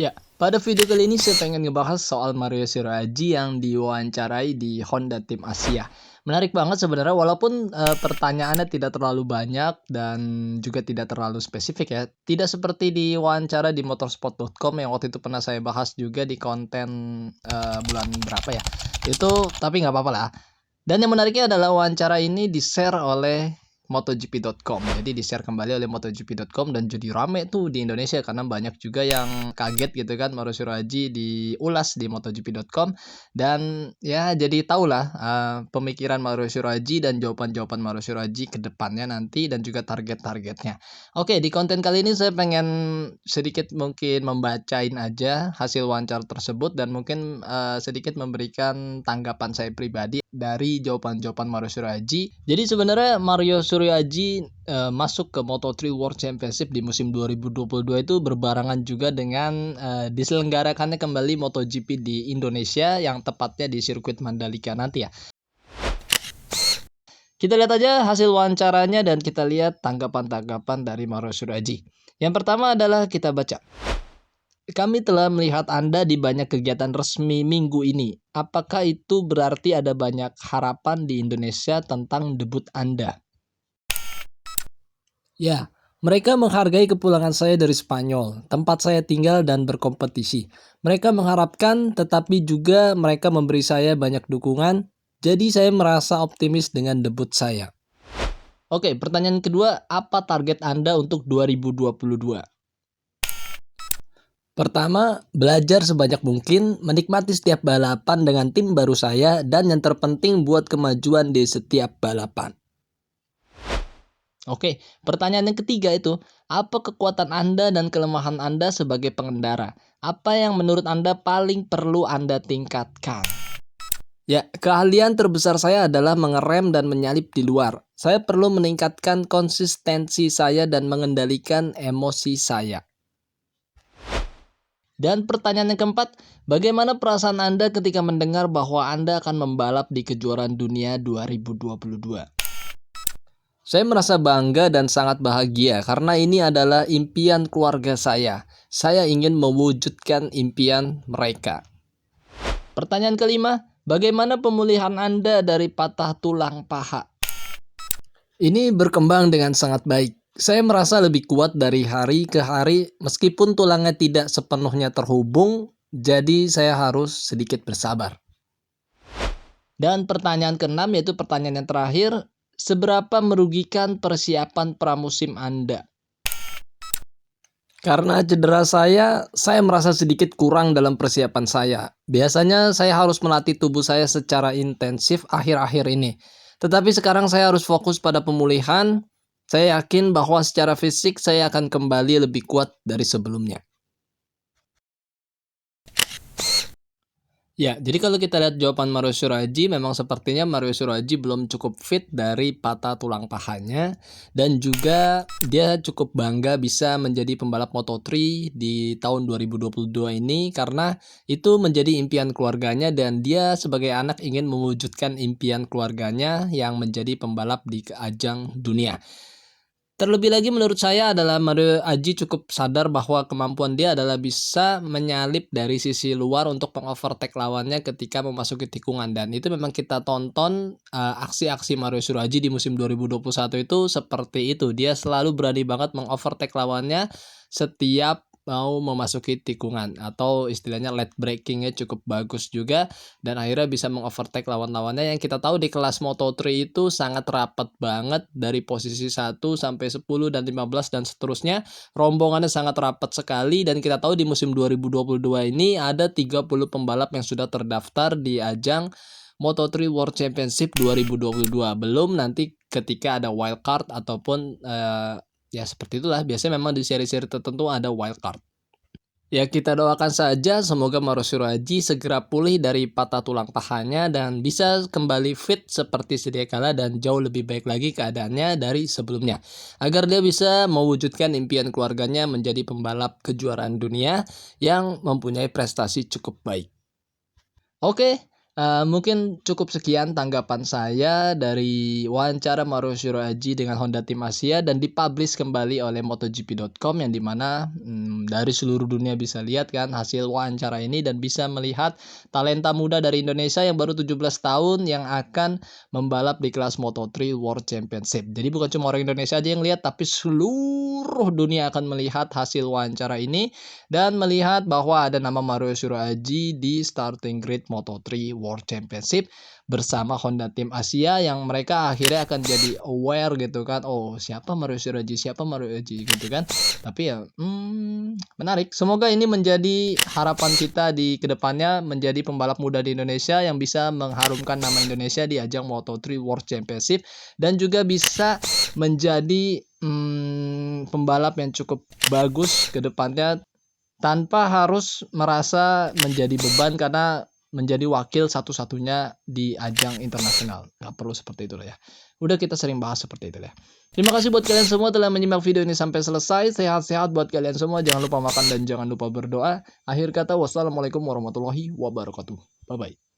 Ya, pada video kali ini saya pengen ngebahas soal Mario Shiraji yang diwawancarai di Honda Tim Asia. Menarik banget sebenarnya walaupun pertanyaannya tidak terlalu banyak dan juga tidak terlalu spesifik ya. Tidak seperti di wawancara di motorsport.com yang waktu itu pernah saya bahas juga di konten bulan berapa ya. Itu tapi nggak apa-apa lah. Dan yang menariknya adalah wawancara ini di-share oleh MotoGP.com. Jadi di-share kembali oleh MotoGP.com dan jadi rame tuh di Indonesia karena banyak juga yang kaget gitu kan Mario Shiraji diulas di MotoGP.com dan ya jadi tahulah pemikiran Mario Shiraji dan jawaban-jawaban Mario Shiraji ke depannya nanti dan juga target-targetnya. Oke, di konten kali ini saya pengen sedikit mungkin membacain aja hasil wawancara tersebut dan mungkin sedikit memberikan tanggapan saya pribadi dari jawaban-jawaban Mario Shiraji. Jadi sebenarnya Mario Shiraji masuk ke Moto3 World Championship di musim 2022 itu berbarengan juga dengan diselenggarakannya kembali MotoGP di Indonesia yang tepatnya di sirkuit Mandalika nanti ya. Kita lihat aja hasil wawancaranya dan kita lihat tanggapan-tanggapan dari Mario Shiraji. Yang pertama adalah kita baca. Kami telah melihat Anda di banyak kegiatan resmi minggu ini. Apakah itu berarti ada banyak harapan di Indonesia tentang debut Anda? Ya, mereka menghargai kepulangan saya dari Spanyol, tempat saya tinggal dan berkompetisi. Mereka mengharapkan, tetapi juga mereka memberi saya banyak dukungan, jadi saya merasa optimis dengan debut saya. Oke, pertanyaan kedua, apa target Anda untuk 2022? Pertama, belajar sebanyak mungkin, menikmati setiap balapan dengan tim baru saya, dan yang terpenting buat kemajuan di setiap balapan. Oke, pertanyaan yang ketiga itu, apa kekuatan Anda dan kelemahan Anda sebagai pengendara? Apa yang menurut Anda paling perlu Anda tingkatkan? Ya, keahlian terbesar saya adalah mengerem dan menyalip di luar. Saya perlu meningkatkan konsistensi saya dan mengendalikan emosi saya. Dan pertanyaan yang keempat, bagaimana perasaan Anda ketika mendengar bahwa Anda akan membalap di kejuaraan dunia 2022? Saya merasa bangga dan sangat bahagia karena ini adalah impian keluarga saya. Saya ingin mewujudkan impian mereka. Pertanyaan kelima, bagaimana pemulihan Anda dari patah tulang paha? Ini berkembang dengan sangat baik. Saya merasa lebih kuat dari hari ke hari meskipun tulangnya tidak sepenuhnya terhubung, jadi saya harus sedikit bersabar. Dan pertanyaan keenam yaitu pertanyaan yang terakhir, seberapa merugikan persiapan pramusim Anda? Karena cedera saya merasa sedikit kurang dalam persiapan saya. Biasanya saya harus melatih tubuh saya secara intensif akhir-akhir ini. Tetapi sekarang saya harus fokus pada pemulihan. Saya yakin bahwa secara fisik saya akan kembali lebih kuat dari sebelumnya. Ya, jadi kalau kita lihat jawaban Mario Shiraji, memang sepertinya Mario Shiraji belum cukup fit dari patah tulang pahanya dan juga dia cukup bangga bisa menjadi pembalap Moto3 di tahun 2022 ini karena itu menjadi impian keluarganya dan dia sebagai anak ingin mewujudkan impian keluarganya yang menjadi pembalap di ajang dunia. Terlebih lagi menurut saya adalah Mario Aji cukup sadar bahwa kemampuan dia adalah bisa menyalip dari sisi luar untuk mengovertake lawannya ketika memasuki tikungan dan itu memang kita tonton aksi-aksi Mario Shiraji di musim 2021 itu seperti itu. Dia selalu berani banget mengovertake lawannya setiap mau memasuki tikungan atau istilahnya late breakingnya cukup bagus juga dan akhirnya bisa mengovertake lawan-lawannya yang kita tahu di kelas Moto3 itu sangat rapat banget dari posisi 1 sampai 10 dan 15 dan seterusnya rombongannya sangat rapat sekali dan kita tahu di musim 2022 ini ada 30 pembalap yang sudah terdaftar di ajang Moto3 World Championship 2022 belum nanti ketika ada wildcard ataupun ya seperti itulah, biasanya memang di seri-seri tertentu ada wildcard. Ya kita doakan saja semoga Mario Shiraji segera pulih dari patah tulang pahanya dan bisa kembali fit seperti sedia kala dan jauh lebih baik lagi keadaannya dari sebelumnya. Agar dia bisa mewujudkan impian keluarganya menjadi pembalap kejuaraan dunia yang mempunyai prestasi cukup baik. Oke, Mungkin cukup sekian tanggapan saya dari wawancara Maruyo Aji dengan Honda Tim Asia dan dipublish kembali oleh MotoGP.com, yang dimana dari seluruh dunia bisa lihat kan hasil wawancara ini dan bisa melihat talenta muda dari Indonesia yang baru 17 tahun yang akan membalap di kelas Moto3 World Championship. Jadi bukan cuma orang Indonesia aja yang lihat, tapi seluruh dunia akan melihat hasil wawancara ini dan melihat bahwa ada nama Maruyo Aji di starting grid Moto3 World Championship bersama Honda Tim Asia, yang mereka akhirnya akan jadi aware gitu kan. Oh, siapa Maruyo Aji gitu kan. Tapi ya menarik. Semoga ini menjadi harapan kita di kedepannya, menjadi pembalap muda di Indonesia yang bisa mengharumkan nama Indonesia di ajang Moto3 World Championship dan juga bisa menjadi pembalap yang cukup bagus ke depannya tanpa harus merasa menjadi beban karena menjadi wakil satu-satunya di ajang internasional. Nggak perlu seperti itu lah ya. Udah kita sering bahas seperti itu ya. Terima kasih buat kalian semua telah menyimak video ini sampai selesai. Sehat-sehat buat kalian semua. Jangan lupa makan dan jangan lupa berdoa. Akhir kata, wassalamualaikum warahmatullahi wabarakatuh. Bye-bye.